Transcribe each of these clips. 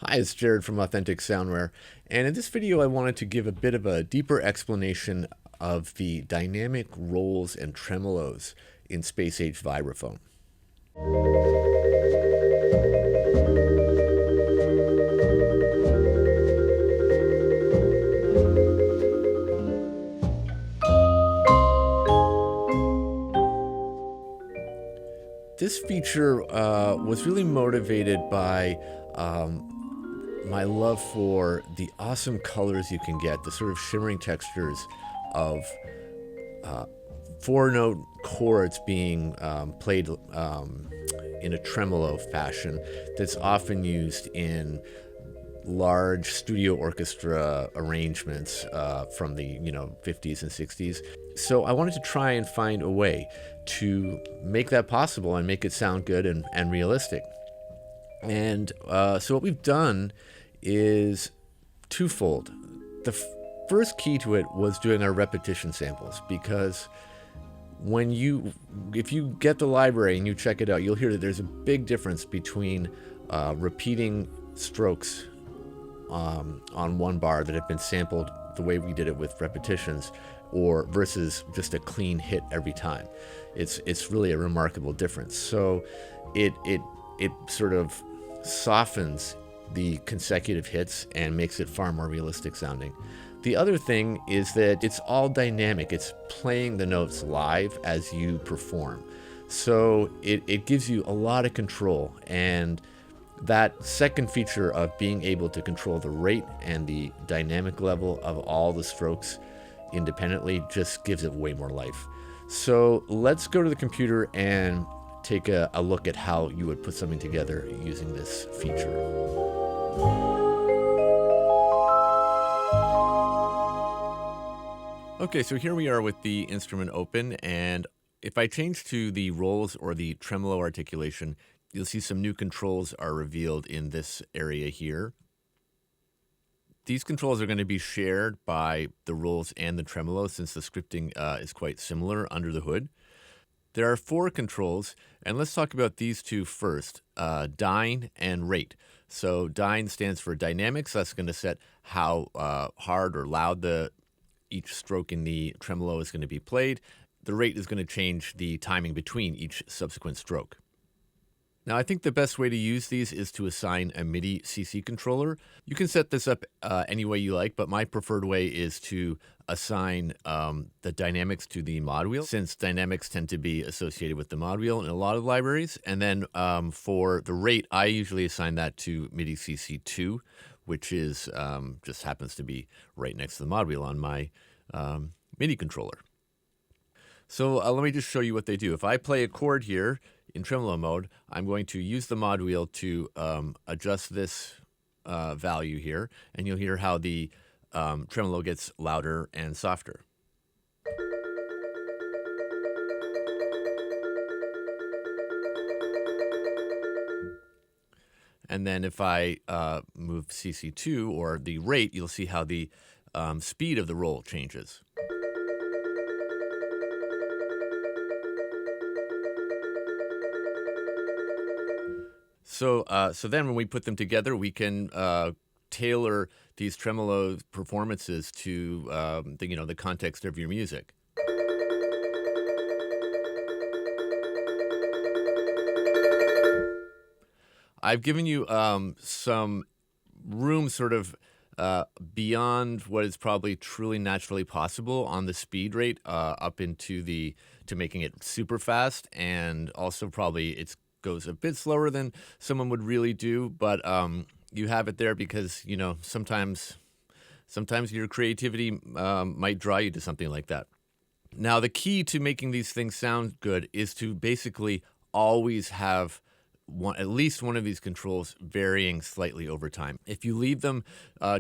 Hi, it's Jared from Authentic Soundware, and in this video I wanted to give a bit of a deeper explanation of the dynamic rolls and tremolos in Space Age Vibraphone. This feature was really motivated by my love for the awesome colors you can get, the sort of shimmering textures of four-note chords being played in a tremolo fashion that's often used in large studio orchestra arrangements from the 50s and 60s. So I wanted to try and find a way to make that possible and make it sound good and realistic. And so what we've done is twofold. The first key to it was doing our repetition samples, because if you get the library and you check it out, you'll hear that there's a big difference between repeating strokes on one bar that have been sampled the way we did it with repetitions, or versus just a clean hit every time. It's really a remarkable difference. So it sort of softens the consecutive hits and makes it far more realistic sounding. The other thing is that it's all dynamic. It's playing the notes live as you perform. So it gives you a lot of control, and that second feature of being able to control the rate and the dynamic level of all the strokes independently just gives it way more life. So let's go to the computer and take a look at how you would put something together using this feature. Okay, so here we are with the instrument open, and if I change to the rolls or the tremolo articulation, you'll see some new controls are revealed in this area here. These controls are going to be shared by the rolls and the tremolo, since the scripting is quite similar under the hood. There are four controls, and let's talk about these two first, dyne and rate. So dyne stands for dynamics. That's going to set how hard or loud each stroke in the tremolo is going to be played. The rate is going to change the timing between each subsequent stroke. Now, I think the best way to use these is to assign a MIDI CC controller. You can set this up any way you like, but my preferred way is to assign the dynamics to the mod wheel, since dynamics tend to be associated with the mod wheel in a lot of libraries. And then for the rate, I usually assign that to MIDI CC2, which is just happens to be right next to the mod wheel on my MIDI controller. So let me just show you what they do. If I play a chord here in tremolo mode, I'm going to use the mod wheel to adjust this value here, and you'll hear how the tremolo gets louder and softer. And then if I move CC2 or the rate, you'll see how the speed of the roll changes. So then when we put them together, we can tailor these tremolo performances to the context of your music. I've given you some room sort of beyond what is probably truly naturally possible on the speed rate up into to making it super fast, and also probably it goes a bit slower than someone would really do, but you have it there because sometimes your creativity might draw you to something like that. Now, the key to making these things sound good is to basically always have at least one of these controls varying slightly over time. If you leave them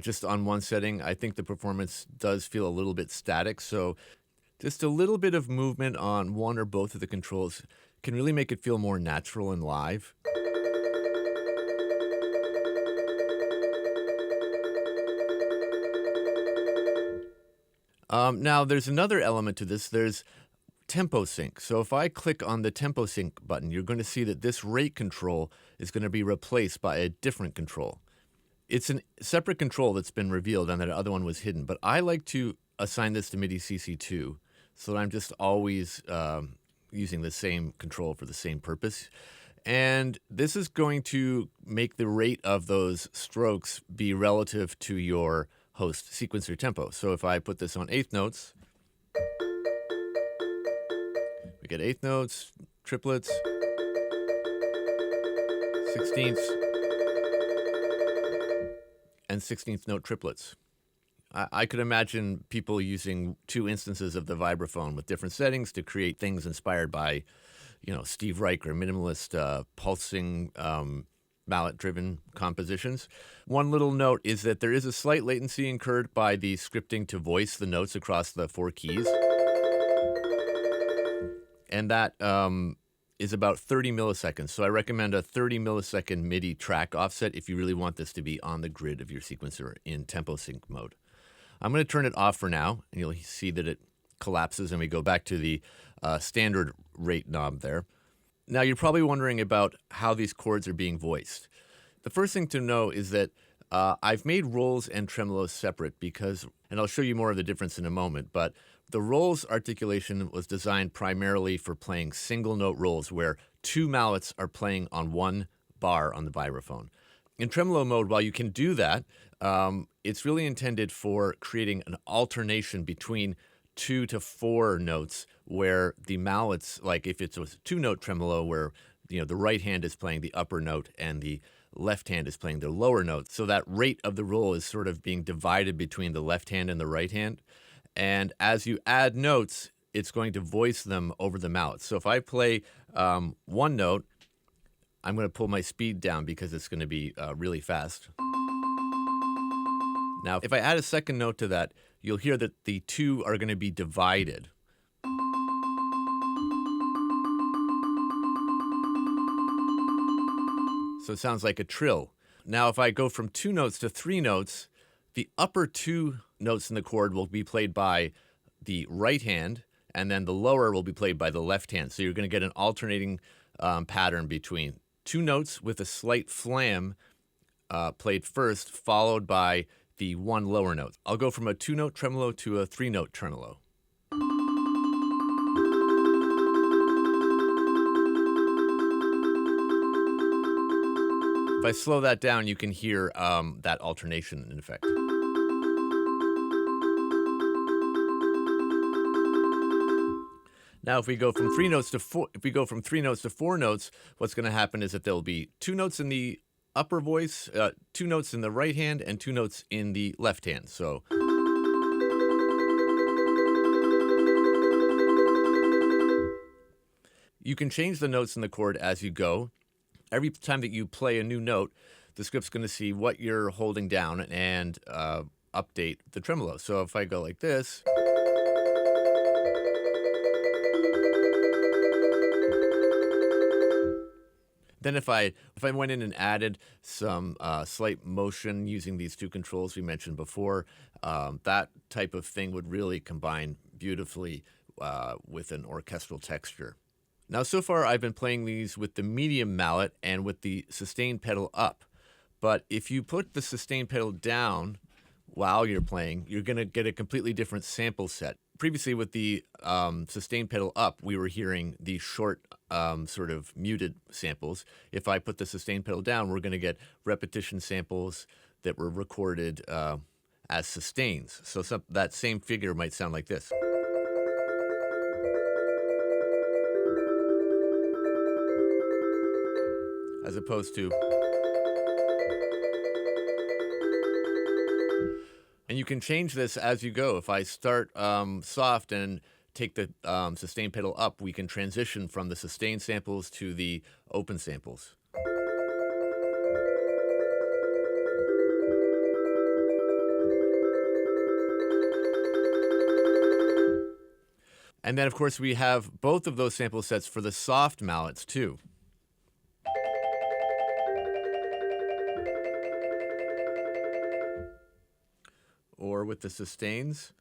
just on one setting, I think the performance does feel a little bit static. So just a little bit of movement on one or both of the controls can really make it feel more natural and live. Now, there's another element to this. There's tempo sync. So if I click on the tempo sync button, you're going to see that this rate control is going to be replaced by a different control. It's a separate control that's been revealed, and that other one was hidden. But I like to assign this to MIDI CC2, so that I'm just always using the same control for the same purpose. And this is going to make the rate of those strokes be relative to your host sequencer tempo. So if I put this on eighth notes, we get eighth notes, triplets, sixteenths, and 16th note triplets. I could imagine people using two instances of the vibraphone with different settings to create things inspired by, Steve Reich or minimalist pulsing mallet-driven compositions. One little note is that there is a slight latency incurred by the scripting to voice the notes across the four keys. And that is about 30 milliseconds. So I recommend a 30 millisecond MIDI track offset if you really want this to be on the grid of your sequencer in tempo sync mode. I'm going to turn it off for now, and you'll see that it collapses and we go back to the standard rate knob there. Now, you're probably wondering about how these chords are being voiced. The first thing to know is that I've made rolls and tremolos separate because, and I'll show you more of the difference in a moment, but the rolls articulation was designed primarily for playing single note rolls where two mallets are playing on one bar on the vibraphone. In tremolo mode, while you can do that, it's really intended for creating an alternation between 2 to 4 notes where the mallets, like if it's a 2-note tremolo where the right hand is playing the upper note and the left hand is playing the lower note. So that rate of the roll is sort of being divided between the left hand and the right hand. And as you add notes, it's going to voice them over the mallet. So if I play one note, I'm going to pull my speed down because it's going to be really fast. Now, if I add a second note to that, you'll hear that the two are going to be divided. So it sounds like a trill. Now, if I go from 2 notes to 3 notes, the upper 2 notes in the chord will be played by the right hand, and then the lower will be played by the left hand. So you're going to get an alternating pattern between 2 notes with a slight flam played first, followed by the one lower note. I'll go from a 2-note tremolo to a 3-note tremolo. If I slow that down, you can hear that alternation in effect. Now, if we go from 3 notes to 4 notes, what's going to happen is that there'll be 2 notes in the upper voice, 2 notes in the right hand, and 2 notes in the left hand. So you can change the notes in the chord as you go. Every time that you play a new note, the script's going to see what you're holding down and update the tremolo. So if I go like this, then if I went in and added some slight motion using these two controls we mentioned before, that type of thing would really combine beautifully with an orchestral texture. Now, so far I've been playing these with the medium mallet and with the sustain pedal up. But if you put the sustain pedal down while you're playing, you're going to get a completely different sample set. Previously, with the sustain pedal up, we were hearing the short, sort of muted samples. If I put the sustain pedal down, we're going to get repetition samples that were recorded as sustains. So that same figure might sound like this. As opposed to... And you can change this as you go. If I start soft and take the sustain pedal up, we can transition from the sustain samples to the open samples. And then, of course, we have both of those sample sets for the soft mallets, too. Or with the sustains.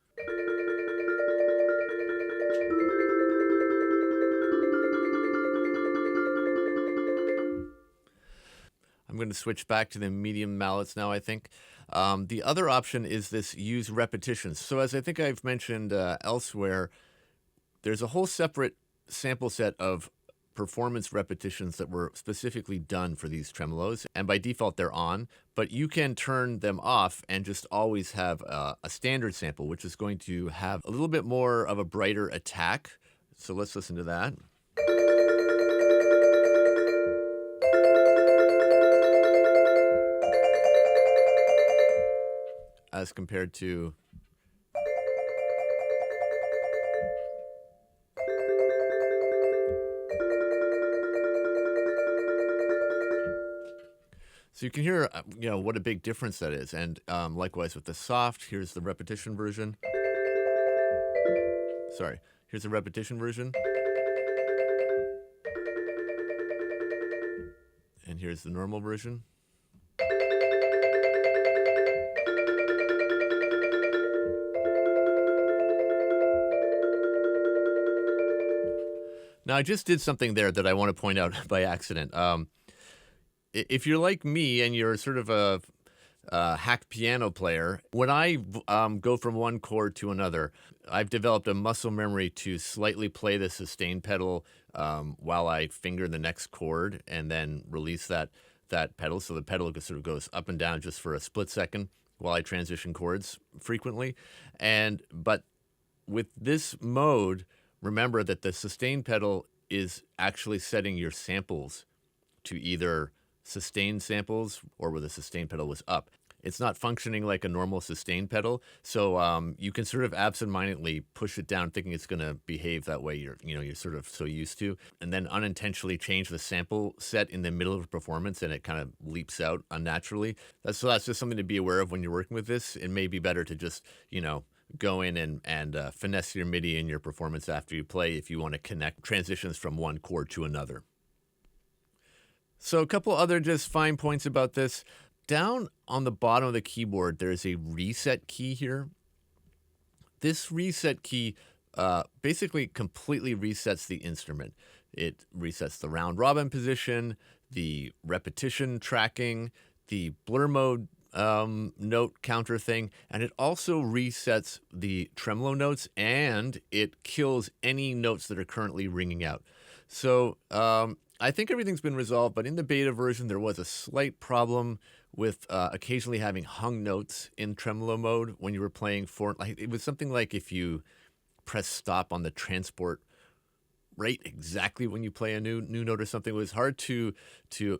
I'm going going to switch back to the medium mallets now, I think. The other option is this use repetitions. So as I think I've mentioned elsewhere, there's a whole separate sample set of performance repetitions that were specifically done for these tremolos, and by default they're on, but you can turn them off and just always have a standard sample, which is going to have a little bit more of a brighter attack. So let's listen to that. As compared to so you can hear, what a big difference that is. And likewise with the soft, here's the repetition version. Sorry, here's the repetition version. And here's the normal version. Now, I just did something there that I want to point out by accident. If you're like me and you're sort of a hack piano player, when I go from one chord to another, I've developed a muscle memory to slightly play the sustain pedal while I finger the next chord and then release that pedal. So the pedal sort of goes up and down just for a split second while I transition chords frequently. But with this mode, remember that the sustain pedal is actually setting your samples to either sustain samples or where the sustain pedal was up. It's not functioning like a normal sustain pedal, so you can sort of absentmindedly push it down thinking it's going to behave that way you're sort of so used to, and then unintentionally change the sample set in the middle of a performance and it kind of leaps out unnaturally. That's just something to be aware of when you're working with this. It may be better to just, go in and finesse your MIDI in your performance after you play if you want to connect transitions from one chord to another. So a couple other just fine points about this. Down on the bottom of the keyboard, there's a reset key here. This reset key basically completely resets the instrument. It resets the round robin position, the repetition tracking, the blur mode note counter thing, and it also resets the tremolo notes, and it kills any notes that are currently ringing out. So I think everything's been resolved, but in the beta version there was a slight problem with occasionally having hung notes in tremolo mode when you were playing it was something like if you press stop on the transport right exactly when you play a new note or something. It was hard to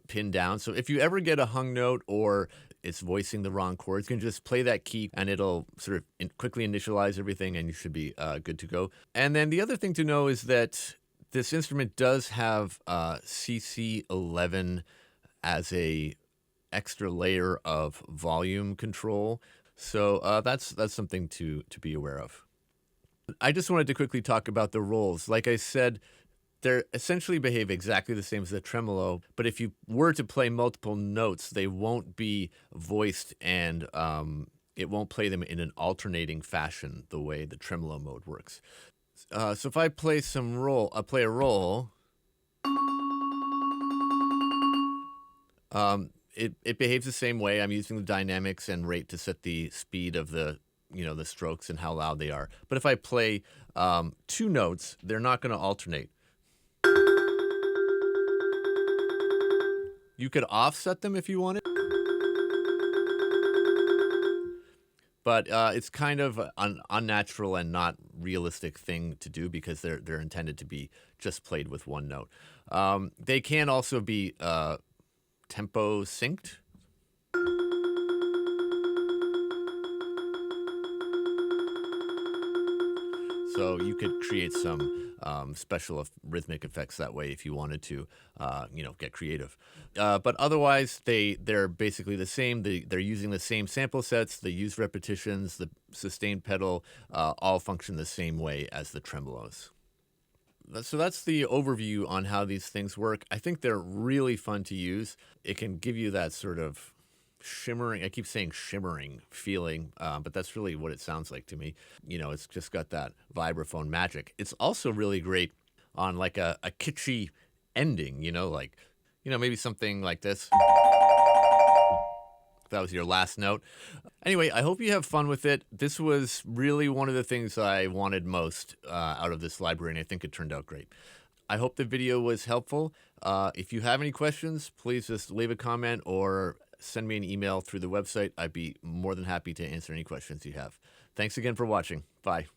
pin down. So if you ever get a hung note or it's voicing the wrong chords, you can just play that key and it'll sort of quickly initialize everything and you should be good to go. And then the other thing to know is that this instrument does have CC11 as a extra layer of volume control. So that's something to be aware of. I just wanted to quickly talk about the rolls. Like I said, they essentially behave exactly the same as the tremolo, but if you were to play multiple notes, they won't be voiced and it won't play them in an alternating fashion the way the tremolo mode works. So if I play a roll, it behaves the same way. I'm using the dynamics and rate to set the speed of the strokes and how loud they are. But if I play two notes, they're not going to alternate. You could offset them if you wanted, but it's kind of an unnatural and not realistic thing to do because they're intended to be just played with one note. They can also be tempo synced. So you could create some special rhythmic effects that way if you wanted to, get creative. But otherwise, they're basically the same. They're using the same sample sets. They use repetitions. The sustain pedal all function the same way as the tremolos. So that's the overview on how these things work. I think they're really fun to use. It can give you that sort of shimmering, I keep saying shimmering feeling, but that's really what it sounds like to me. It's just got that vibraphone magic. It's also really great on like a kitschy ending, maybe something like this. that was your last note. Anyway, I hope you have fun with it. This was really one of the things I wanted most out of this library, and I think it turned out great. I hope the video was helpful. If you have any questions, please just leave a comment or send me an email through the website. I'd be more than happy to answer any questions you have. Thanks again for watching. Bye.